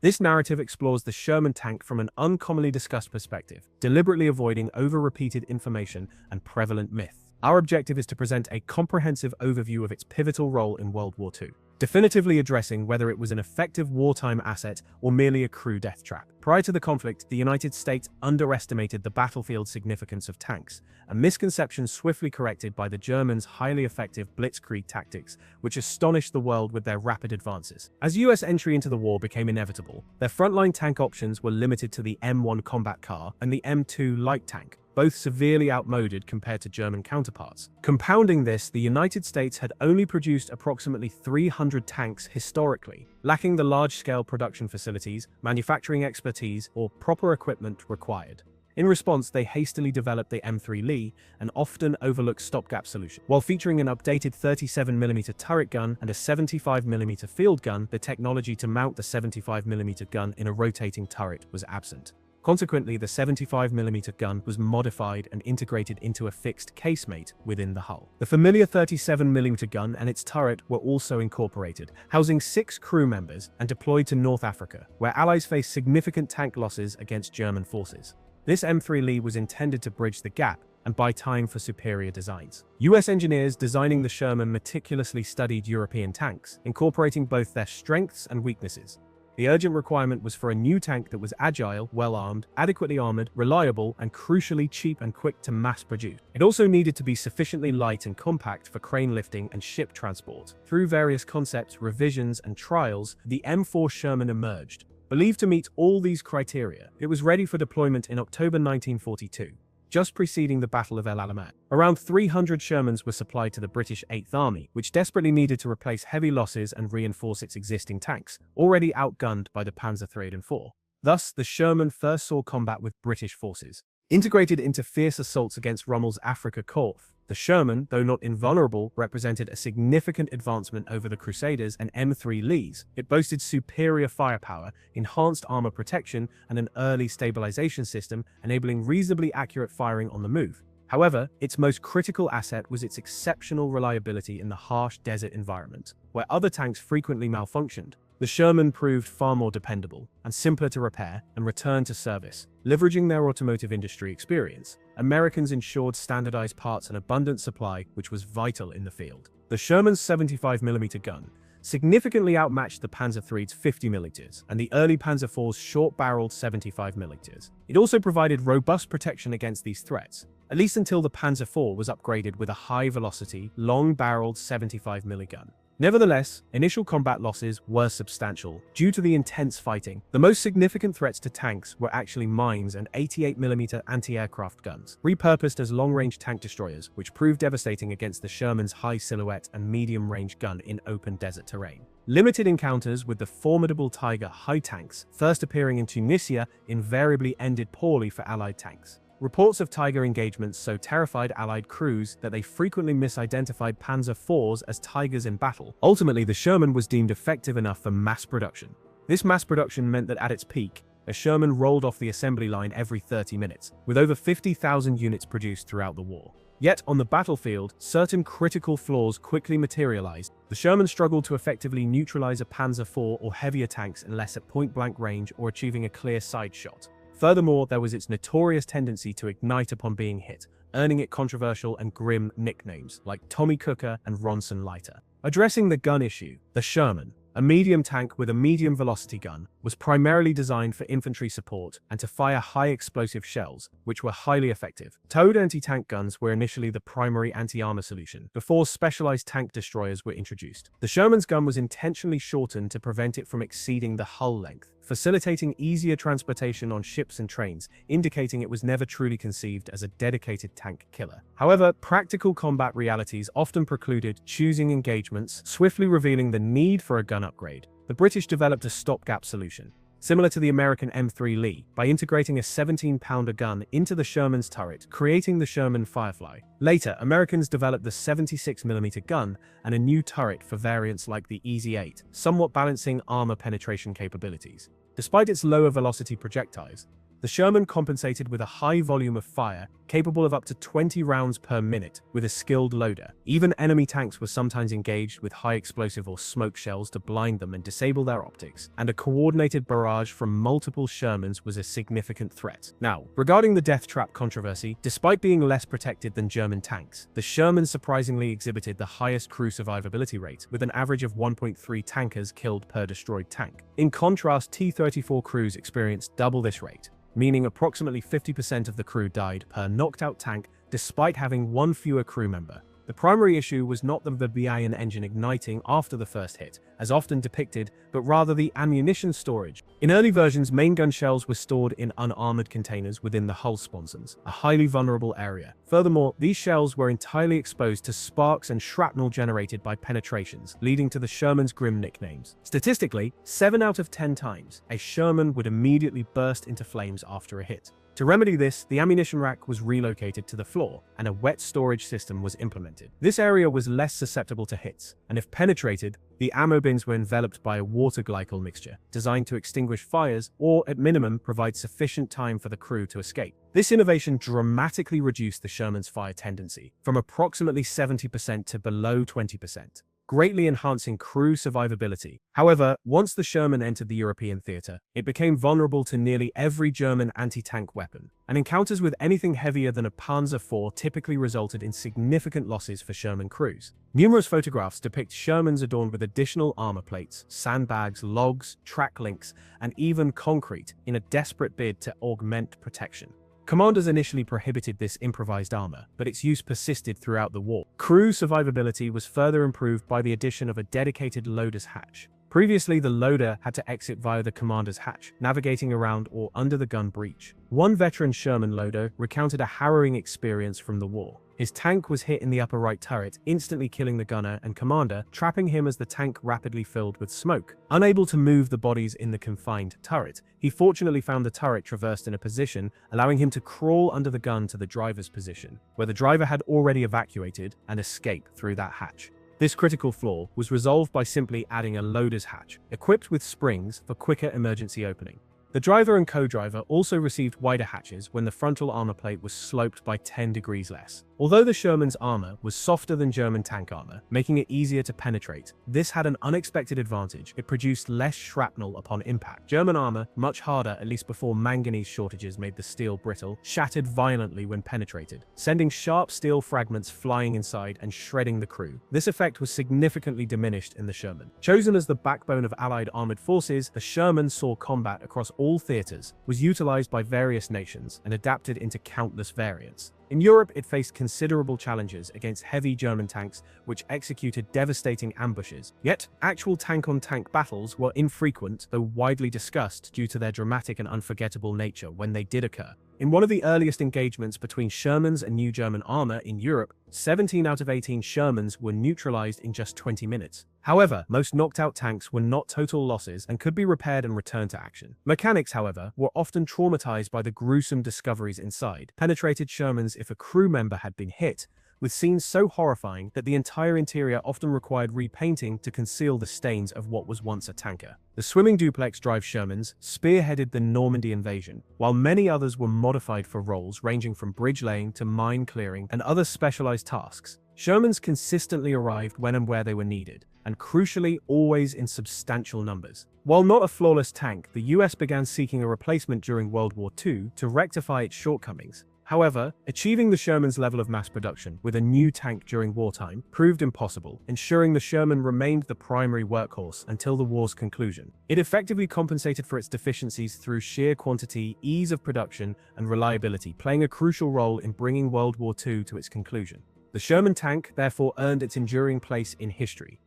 This narrative explores the Sherman tank from an uncommonly discussed perspective, deliberately avoiding over-repeated information and prevalent myth. Our objective is to present a comprehensive overview of its pivotal role in World War II, definitively addressing whether it was an effective wartime asset or merely a crew death trap. Prior to the conflict, the United States underestimated the battlefield significance of tanks, a misconception swiftly corrected by the Germans' highly effective blitzkrieg tactics, which astonished the world with their rapid advances. As US entry into the war became inevitable, their frontline tank options were limited to the M1 combat car and the M2 light tank, both severely outmoded compared to German counterparts. Compounding this, the United States had only produced approximately 300 tanks historically, lacking the large-scale production facilities, manufacturing expertise, or proper equipment required. In response, they hastily developed the M3 Lee, an often overlooked stopgap solution. While featuring an updated 37mm turret gun and a 75mm field gun, the technology to mount the 75mm gun in a rotating turret was absent. Consequently, the 75mm gun was modified and integrated into a fixed casemate within the hull. The familiar 37mm gun and its turret were also incorporated, housing 6 crew members and deployed to North Africa, where Allies faced significant tank losses against German forces. This M3 Lee was intended to bridge the gap and buy time for superior designs. US engineers designing the Sherman meticulously studied European tanks, incorporating both their strengths and weaknesses. The urgent requirement was for a new tank that was agile, well-armed, adequately armored, reliable, and crucially cheap and quick to mass produce. It also needed to be sufficiently light and compact for crane lifting and ship transport. Through various concepts, revisions, and trials, the M4 Sherman emerged. Believed to meet all these criteria, it was ready for deployment in October 1942. Just preceding the Battle of El Alamein. Around 300 Shermans were supplied to the British 8th Army, which desperately needed to replace heavy losses and reinforce its existing tanks, already outgunned by the Panzer III and IV. Thus, the Sherman first saw combat with British forces. Integrated into fierce assaults against Rommel's Afrika Korps, the Sherman, though not invulnerable, represented a significant advancement over the Crusaders and M3 Lees. It boasted superior firepower, enhanced armor protection, and an early stabilization system, enabling reasonably accurate firing on the move. However, its most critical asset was its exceptional reliability in the harsh desert environment, where other tanks frequently malfunctioned. The Sherman proved far more dependable and simpler to repair and return to service. Leveraging their automotive industry experience, Americans ensured standardized parts and abundant supply, which was vital in the field. The Sherman's 75mm gun significantly outmatched the Panzer III's 50mm and the early Panzer IV's short-barreled 75mm. It also provided robust protection against these threats, at least until the Panzer IV was upgraded with a high-velocity, long-barreled 75mm gun. Nevertheless, initial combat losses were substantial. Due to the intense fighting, the most significant threats to tanks were actually mines and 88mm anti-aircraft guns, repurposed as long-range tank destroyers, which proved devastating against the Sherman's high silhouette and medium-range gun in open desert terrain. Limited encounters with the formidable Tiger high tanks, first appearing in Tunisia, invariably ended poorly for Allied tanks. Reports of Tiger engagements so terrified Allied crews that they frequently misidentified Panzer IVs as Tigers in battle. Ultimately, the Sherman was deemed effective enough for mass production. This mass production meant that at its peak, a Sherman rolled off the assembly line every 30 minutes, with over 50,000 units produced throughout the war. Yet, on the battlefield, certain critical flaws quickly materialized. The Sherman struggled to effectively neutralize a Panzer IV or heavier tanks unless at point-blank range or achieving a clear side shot. Furthermore, there was its notorious tendency to ignite upon being hit, earning it controversial and grim nicknames like Tommy Cooker and Ronson Lighter. Addressing the gun issue, the Sherman, a medium tank with a medium velocity gun, was primarily designed for infantry support and to fire high explosive shells, which were highly effective. Towed anti-tank guns were initially the primary anti-armor solution, before specialized tank destroyers were introduced. The Sherman's gun was intentionally shortened to prevent it from exceeding the hull length, facilitating easier transportation on ships and trains, indicating it was never truly conceived as a dedicated tank killer. However, practical combat realities often precluded choosing engagements, swiftly revealing the need for a gun upgrade. The British developed a stopgap solution, similar to the American M3 Lee, by integrating a 17-pounder gun into the Sherman's turret, creating the Sherman Firefly. Later, Americans developed the 76mm gun and a new turret for variants like the EZ-8, somewhat balancing armor penetration capabilities. Despite its lower velocity projectiles, The Sherman compensated with a high volume of fire, capable of up to 20 rounds per minute, with a skilled loader. Even enemy tanks were sometimes engaged with high explosive or smoke shells to blind them and disable their optics, and a coordinated barrage from multiple Shermans was a significant threat. Now, regarding the death trap controversy, despite being less protected than German tanks, the Sherman surprisingly exhibited the highest crew survivability rate, with an average of 1.3 tankers killed per destroyed tank. In contrast, T-34 crews experienced double this rate, meaning approximately 50% of the crew died per knocked-out tank despite having one fewer crew member. The primary issue was not the WWII engine igniting after the first hit, as often depicted, but rather the ammunition storage. In early versions, main gun shells were stored in unarmored containers within the hull sponsons, a highly vulnerable area. Furthermore, these shells were entirely exposed to sparks and shrapnel generated by penetrations, leading to the Sherman's grim nicknames. Statistically, 7 out of 10 times, a Sherman would immediately burst into flames after a hit. To remedy this, the ammunition rack was relocated to the floor, and a wet storage system was implemented. This area was less susceptible to hits, and if penetrated, the ammo bins were enveloped by a water glycol mixture, designed to extinguish fires or, at minimum, provide sufficient time for the crew to escape. This innovation dramatically reduced the Sherman's fire tendency, from approximately 70% to below 20%. Greatly enhancing crew survivability. However, once the Sherman entered the European theater, it became vulnerable to nearly every German anti-tank weapon, and encounters with anything heavier than a Panzer IV typically resulted in significant losses for Sherman crews. Numerous photographs depict Shermans adorned with additional armor plates, sandbags, logs, track links, and even concrete in a desperate bid to augment protection. Commanders initially prohibited this improvised armor, but its use persisted throughout the war. Crew survivability was further improved by the addition of a dedicated loader's hatch. Previously, the loader had to exit via the commander's hatch, navigating around or under the gun breech. One veteran Sherman loader recounted a harrowing experience from the war. His tank was hit in the upper right turret, instantly killing the gunner and commander, trapping him as the tank rapidly filled with smoke. Unable to move the bodies in the confined turret, he fortunately found the turret traversed in a position, allowing him to crawl under the gun to the driver's position, where the driver had already evacuated, and escape through that hatch. This critical flaw was resolved by simply adding a loader's hatch, equipped with springs for quicker emergency opening. The driver and co-driver also received wider hatches when the frontal armor plate was sloped by 10 degrees less. Although the Sherman's armor was softer than German tank armor, making it easier to penetrate, this had an unexpected advantage. It produced less shrapnel upon impact. German armor, much harder at least before manganese shortages made the steel brittle, shattered violently when penetrated, sending sharp steel fragments flying inside and shredding the crew. This effect was significantly diminished in the Sherman. Chosen as the backbone of Allied armored forces, the Sherman saw combat across all theaters, was utilized by various nations, and adapted into countless variants. In Europe, it faced considerable challenges against heavy German tanks, which executed devastating ambushes. Yet, actual tank-on-tank battles were infrequent, though widely discussed due to their dramatic and unforgettable nature when they did occur. In one of the earliest engagements between Shermans and new German armor in Europe, 17 out of 18 Shermans were neutralized in just 20 minutes. However, most knocked-out tanks were not total losses and could be repaired and returned to action. Mechanics, however, were often traumatized by the gruesome discoveries inside. Penetrated Shermans if a crew member had been hit, with scenes so horrifying that the entire interior often required repainting to conceal the stains of what was once a tanker. The swimming duplex drive Shermans spearheaded the Normandy invasion, while many others were modified for roles ranging from bridge laying to mine clearing and other specialized tasks. Shermans consistently arrived when and where they were needed, and crucially, always in substantial numbers. While not a flawless tank, the US began seeking a replacement during World War II to rectify its shortcomings. However, achieving the Sherman's level of mass production with a new tank during wartime proved impossible, ensuring the Sherman remained the primary workhorse until the war's conclusion. It effectively compensated for its deficiencies through sheer quantity, ease of production, and reliability, playing a crucial role in bringing World War II to its conclusion. The Sherman tank therefore earned its enduring place in history,